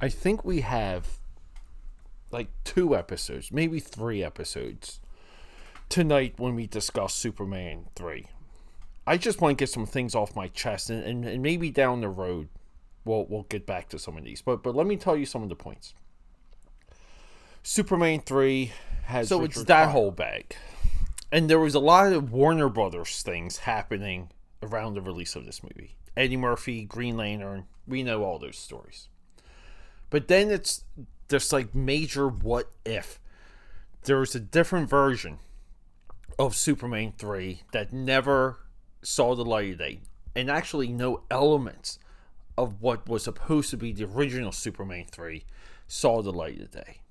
I think we have like 2 episodes, maybe 3 episodes tonight when we discuss Superman 3. I just want to get some things off my chest, and maybe down the road we'll get back to some of these. But let me tell you some of the points. Superman 3 has so Richard it's that Pryor. Whole bag. And there was a lot of Warner Brothers things happening around the release of this movie. Eddie Murphy, Green Lantern, we know all those stories. But then it's this like major what if. There was a different version of Superman 3 that never saw the light of day, and actually no elements of what was supposed to be the original Superman 3 saw the light of day.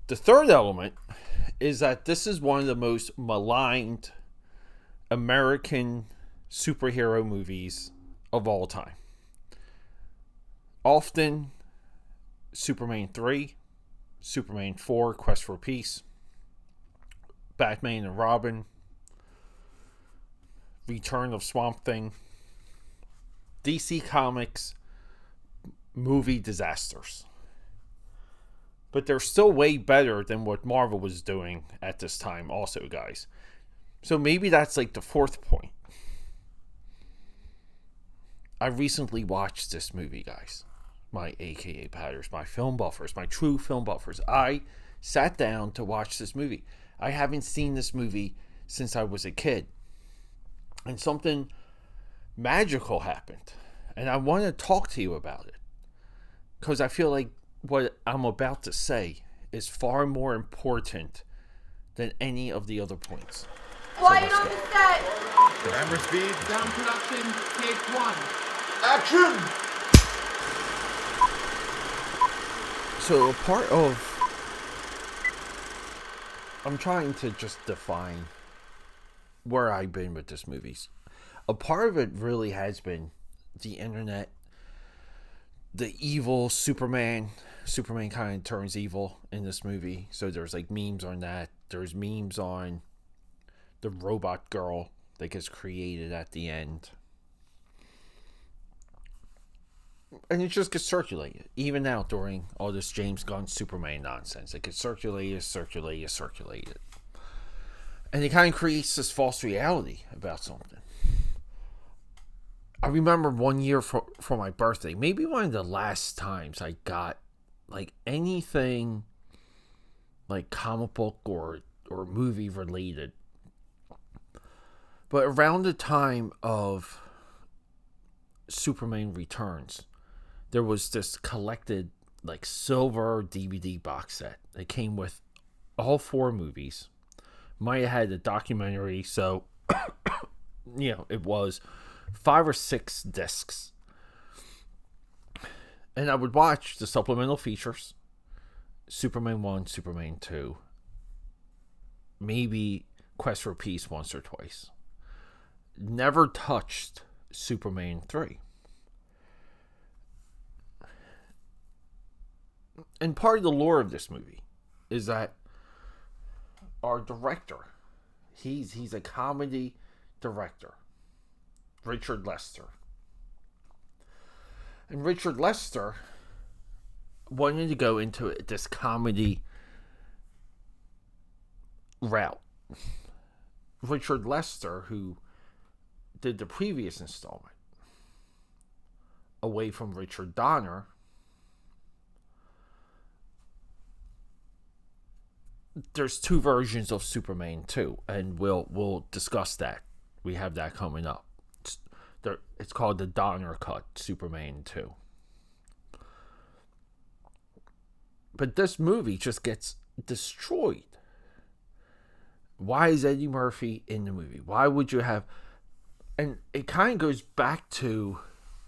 The third element is that this is one of the most maligned American superhero movies of all time. Often Superman 3, Superman 4, Quest for Peace, Batman and Robin, Return of Swamp Thing, DC Comics movie disasters. But they're still way better than what Marvel was doing at this time also, guys. So maybe that's like the fourth point. I recently watched this movie, guys. My AKAPADers, my film buffers, my true film buffers. I sat down to watch this movie. I haven't seen this movie since I was a kid. And something magical happened. And I want to talk to you about it. Because I feel like what I'm about to say is far more important than any of the other points. Quiet on the set! Camera speed. Sound production, take 1. Action! So a part of... I'm trying to just define where I've been with this movie. A part of it really has been the internet, the evil Superman. Superman kind of turns evil in this movie. So there's like memes on that. There's memes on the robot girl that gets created at the end. And it just gets circulated. Even now during all this James Gunn Superman nonsense. It gets circulated. And it kind of creates this false reality about something. I remember one year for my birthday, maybe one of the last times I got like anything like comic book or movie related. But around the time of Superman Returns, there was this collected like silver DVD box set that came with all 4 movies. Might have had a documentary, so it was 5 or 6 discs. And I would watch the supplemental features, Superman 1, Superman 2, maybe Quest for Peace once or twice. Never touched Superman 3. And part of the lore of this movie is that our director, he's a comedy director, Richard Lester. And Richard Lester wanted to go into this comedy route. Richard Lester, who did the previous installment, away from Richard Donner, there's 2 versions of Superman 2, and we'll discuss that. We have that coming up. It's called the Donner Cut, Superman 2. But this movie just gets destroyed. Why is Eddie Murphy in the movie? Why would you have... And it kind of goes back to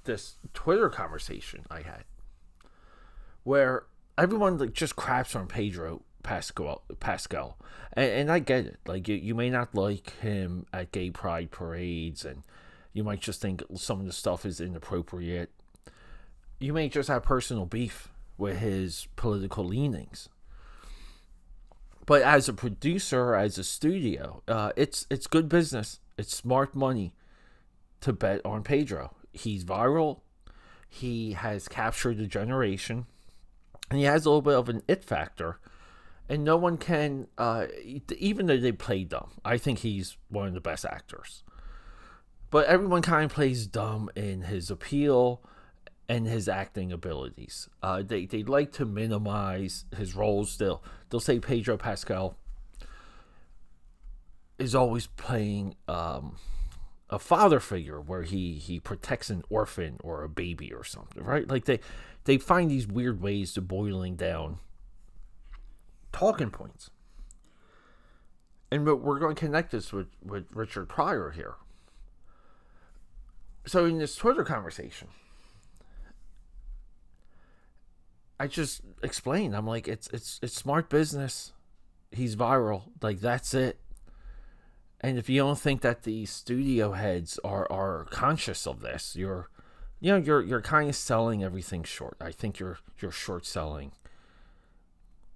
this Twitter conversation I had, where everyone like just craps on Pedro Pascal. And I get it. Like, you may not like him at gay pride parades, and you might just think some of the stuff is inappropriate. You may just have personal beef with his political leanings. But as a producer, as a studio, it's good business. It's smart money to bet on Pedro. He's viral. He has captured a generation, and he has a little bit of an it factor. And no one can, even though they play dumb, I think he's one of the best actors. But everyone kind of plays dumb in his appeal and his acting abilities. They like to minimize his roles. They'll say Pedro Pascal is always playing a father figure where he protects an orphan or a baby or something, right? Like they find these weird ways to boiling down talking points. And we're going to connect this with Richard Pryor here. So in this Twitter conversation, I just explained, I'm like, it's smart business. He's viral. Like, that's it. And if you don't think that the studio heads are conscious of this, you're kind of selling everything short. I think you're short selling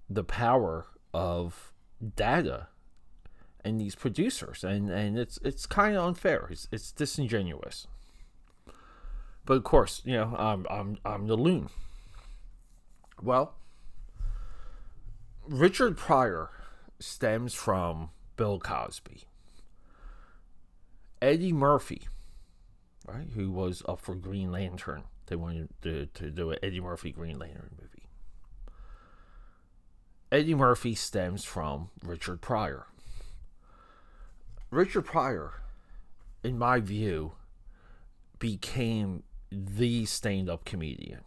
the power of data and these producers, and it's kind of unfair. It's disingenuous. But of course, I'm the loon. Well, Richard Pryor stems from Bill Cosby. Eddie Murphy, right, who was up for Green Lantern. They wanted to do an Eddie Murphy Green Lantern movie. Eddie Murphy stems from Richard Pryor. Richard Pryor, in my view, became the stand-up comedian.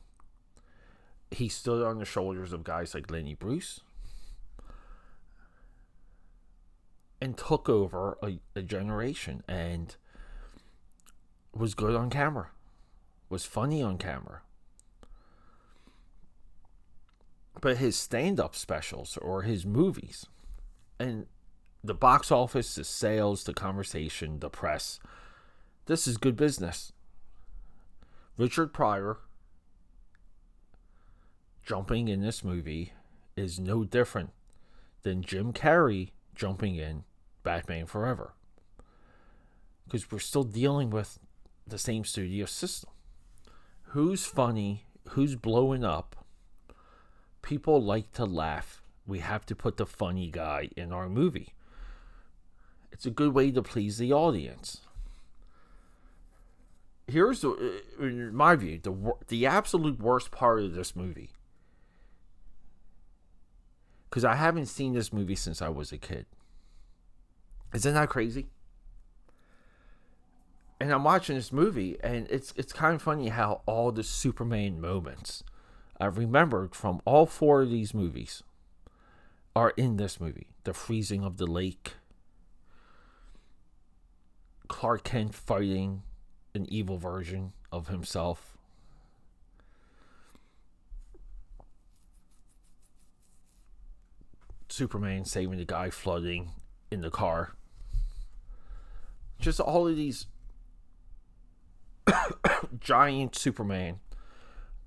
He stood on the shoulders of guys like Lenny Bruce and took over a generation and was good on camera, was funny on camera. But his stand-up specials or his movies and the box office, the sales, the conversation, the press, this is good business. Richard Pryor jumping in this movie is no different than Jim Carrey jumping in Batman Forever. Because we're still dealing with the same studio system. Who's funny? Who's blowing up? People like to laugh. We have to put the funny guy in our movie. It's a good way to please the audience. Here's, in my view, the absolute worst part of this movie. Because I haven't seen this movie since I was a kid. Isn't that crazy? And I'm watching this movie, and it's kind of funny how all the Superman moments I've remembered from all four of these movies are in this movie. The freezing of the lake, Clark Kent fighting an evil version of himself, Superman saving the guy flooding in the car. Just all of these giant Superman,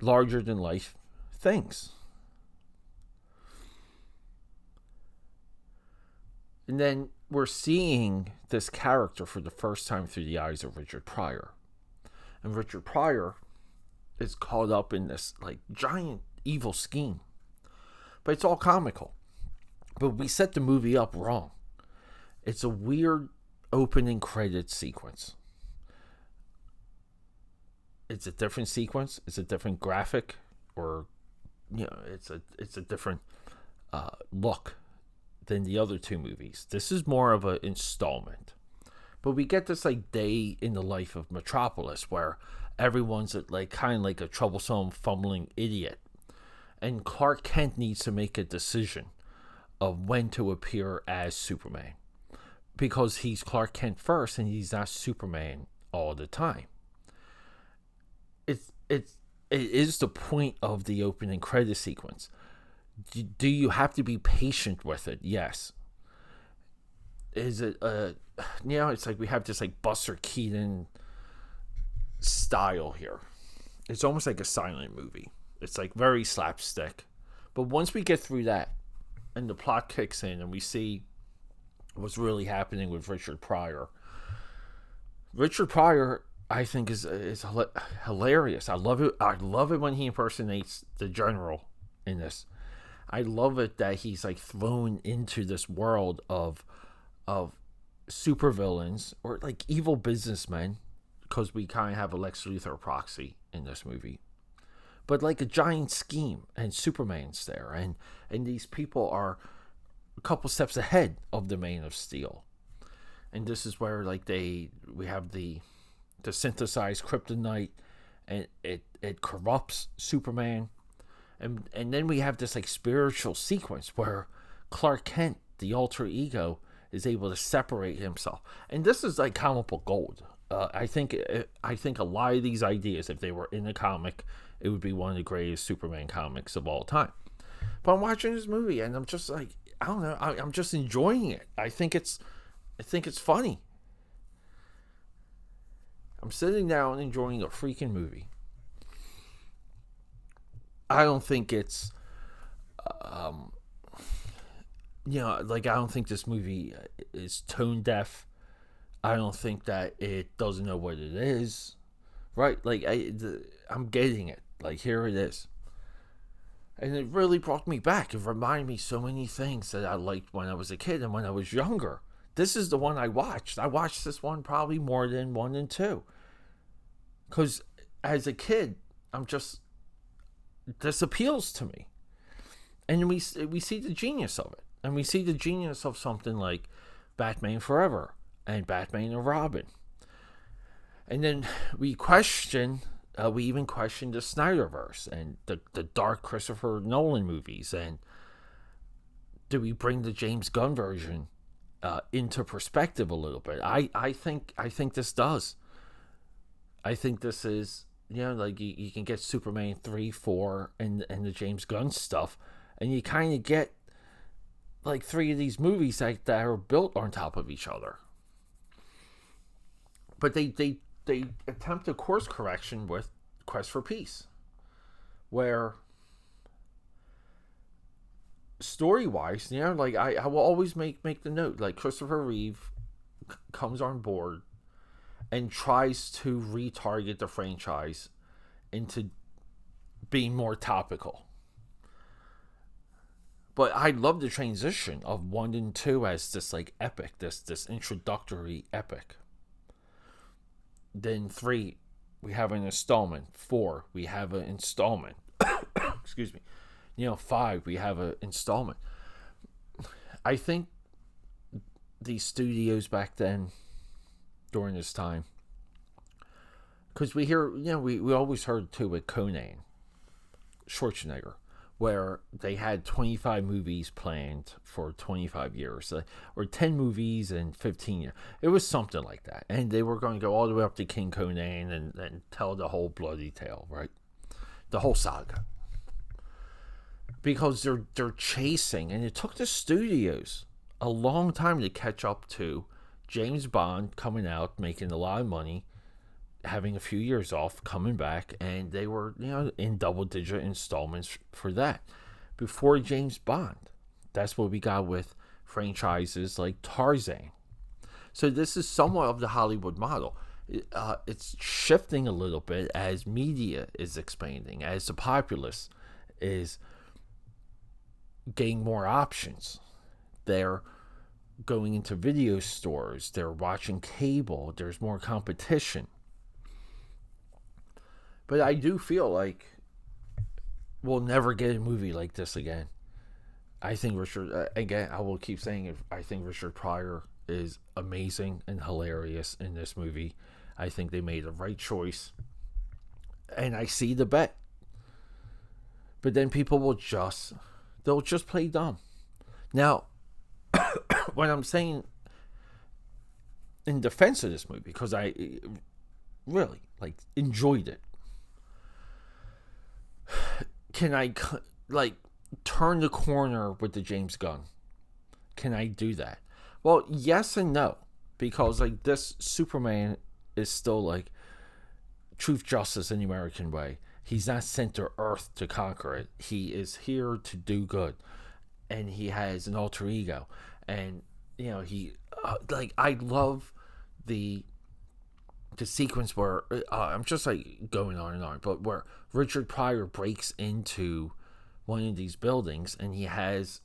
larger than life things. And then we're seeing this character for the first time through the eyes of Richard Pryor. And Richard Pryor is caught up in this like giant evil scheme. But it's all comical. But we set the movie up wrong. It's a weird opening credit sequence. It's a different sequence. It's a different graphic, or it's a different look than the other two movies. This is more of an installment. But we get this like day in the life of Metropolis where everyone's like kind of like a troublesome, fumbling idiot. And Clark Kent needs to make a decision of when to appear as Superman. Because he's Clark Kent first and he's not Superman all the time. It is the point of the opening credit sequence. Do you have to be patient with it? Yes. Is it it's like we have this like Buster Keaton style here. It's almost like a silent movie. It's like very slapstick. But once we get through that and the plot kicks in and we see what's really happening with Richard Pryor, I think is hilarious. I love it. I love it when he impersonates the general in this. I love it that he's like thrown into this world of supervillains or like evil businessmen, because we kind of have a Lex Luthor proxy in this movie, but like a giant scheme, and Superman's there, and these people are a couple steps ahead of the Man of Steel, and this is where like we have the synthesized kryptonite, and it corrupts Superman. And then we have this like spiritual sequence where Clark Kent, the alter ego, is able to separate himself. And this is like comic book gold. I think a lot of these ideas, if they were in a comic, it would be one of the greatest Superman comics of all time. But I'm watching this movie and I'm just like, I don't know, I'm just enjoying it. I think it's funny. I'm sitting down enjoying a freaking movie. I don't think it's, I don't think this movie is tone deaf. I don't think that it doesn't know what it is, right? Like, I'm getting it. Like, here it is. And it really brought me back. It reminded me so many things that I liked when I was a kid and when I was younger. This is the one I watched. I watched this one probably more than 1 and 2. Because as a kid, this appeals to me, and we see the genius of it, and we see the genius of something like Batman Forever and Batman and Robin, and then we even question the Snyderverse and the dark Christopher Nolan movies, and do we bring the James Gunn version into perspective a little bit? I think this does. I think this is. Like you can get Superman 3, 4, and the James Gunn stuff, and you kind of get like 3 of these movies that are built on top of each other. But they attempt a course correction with Quest for Peace, where story-wise, like I will always make the note, like Christopher Reeve comes on board and tries to retarget the franchise into being more topical. But I love the transition of 1 and 2 as this like epic, this introductory epic. Then 3, we have an installment. 4, we have an installment. Excuse me. 5, we have an installment. I think these studios back then, during this time, because we hear, we always heard too with Conan, Schwarzenegger, where they had 25 movies planned for 25 years, or 10 movies in 15 years. It was something like that. And they were going to go all the way up to King Conan and tell the whole bloody tale, right? The whole saga. Because they're chasing, and it took the studios a long time to catch up to James Bond coming out, making a lot of money, having a few years off, coming back, and they were, in double-digit installments for that. Before James Bond, that's what we got with franchises like Tarzan. So this is somewhat of the Hollywood model. It's shifting a little bit as media is expanding, as the populace is getting more options. They're going into video stores, they're watching cable, there's more competition. But I do feel like we'll never get a movie like this again. I think Richard, again, I will keep saying it, I think Richard Pryor is amazing and hilarious in this movie. I think they made the right choice. And I see the bet. But then people they'll just play dumb. Now, when I'm saying in defense of this movie, because I really enjoyed it, can I turn the corner with the James Gunn? Can I do that? Well, yes and no, because this Superman is still truth, justice, and the American way. He's not sent to Earth to conquer it. He is here to do good, and he has an alter ego, and he I love the the sequence where I'm just like going on and on, but where Richard Pryor breaks into one of these buildings and he has,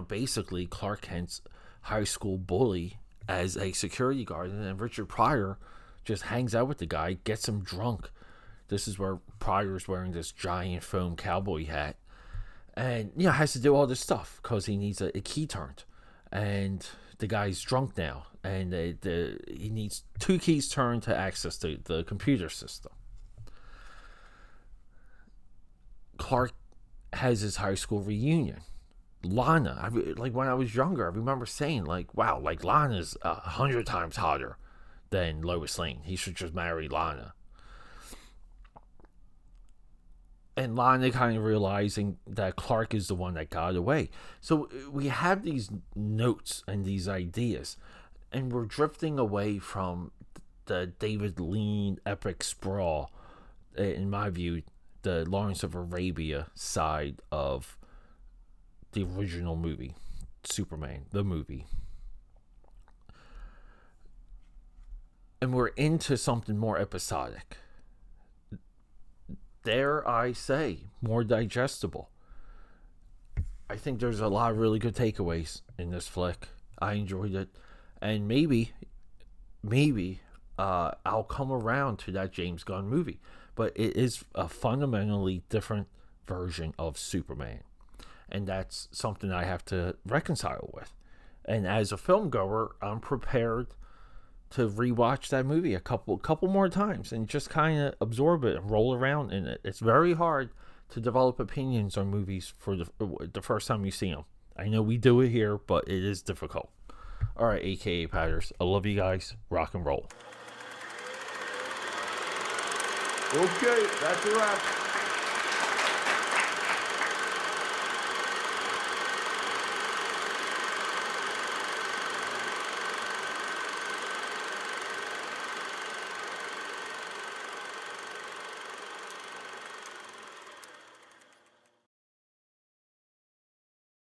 basically Clark Kent's high school bully as a security guard, and then Richard Pryor just hangs out with the guy, gets him drunk. This is where Pryor's wearing this giant foam cowboy hat, and has to do all this stuff because he needs a key turned, and the guy's drunk now, and he needs 2 keys turned to access the computer system. Clark has his high school reunion. Lana, when I was younger, I remember saying, like, wow, like, Lana's 100 times hotter than Lois Lane. He should just marry Lana. And Lana kind of realizing that Clark is the one that got away. So we have these notes and these ideas, and we're drifting away from the David Lean epic sprawl, in my view, the Lawrence of Arabia side of the original movie, Superman, the movie. And we're into something more episodic. Dare I say, more digestible. I think there's a lot of really good takeaways in this flick. I enjoyed it. And maybe I'll come around to that James Gunn movie. But it is a fundamentally different version of Superman. And that's something I have to reconcile with. And as a film goer, I'm prepared to rewatch that movie a couple more times and just kind of absorb it and roll around in it. It's very hard to develop opinions on movies for the first time you see them. I know we do it here, but it is difficult. All right, AKA Patters, I love you guys. Rock and roll. Okay, that's a wrap.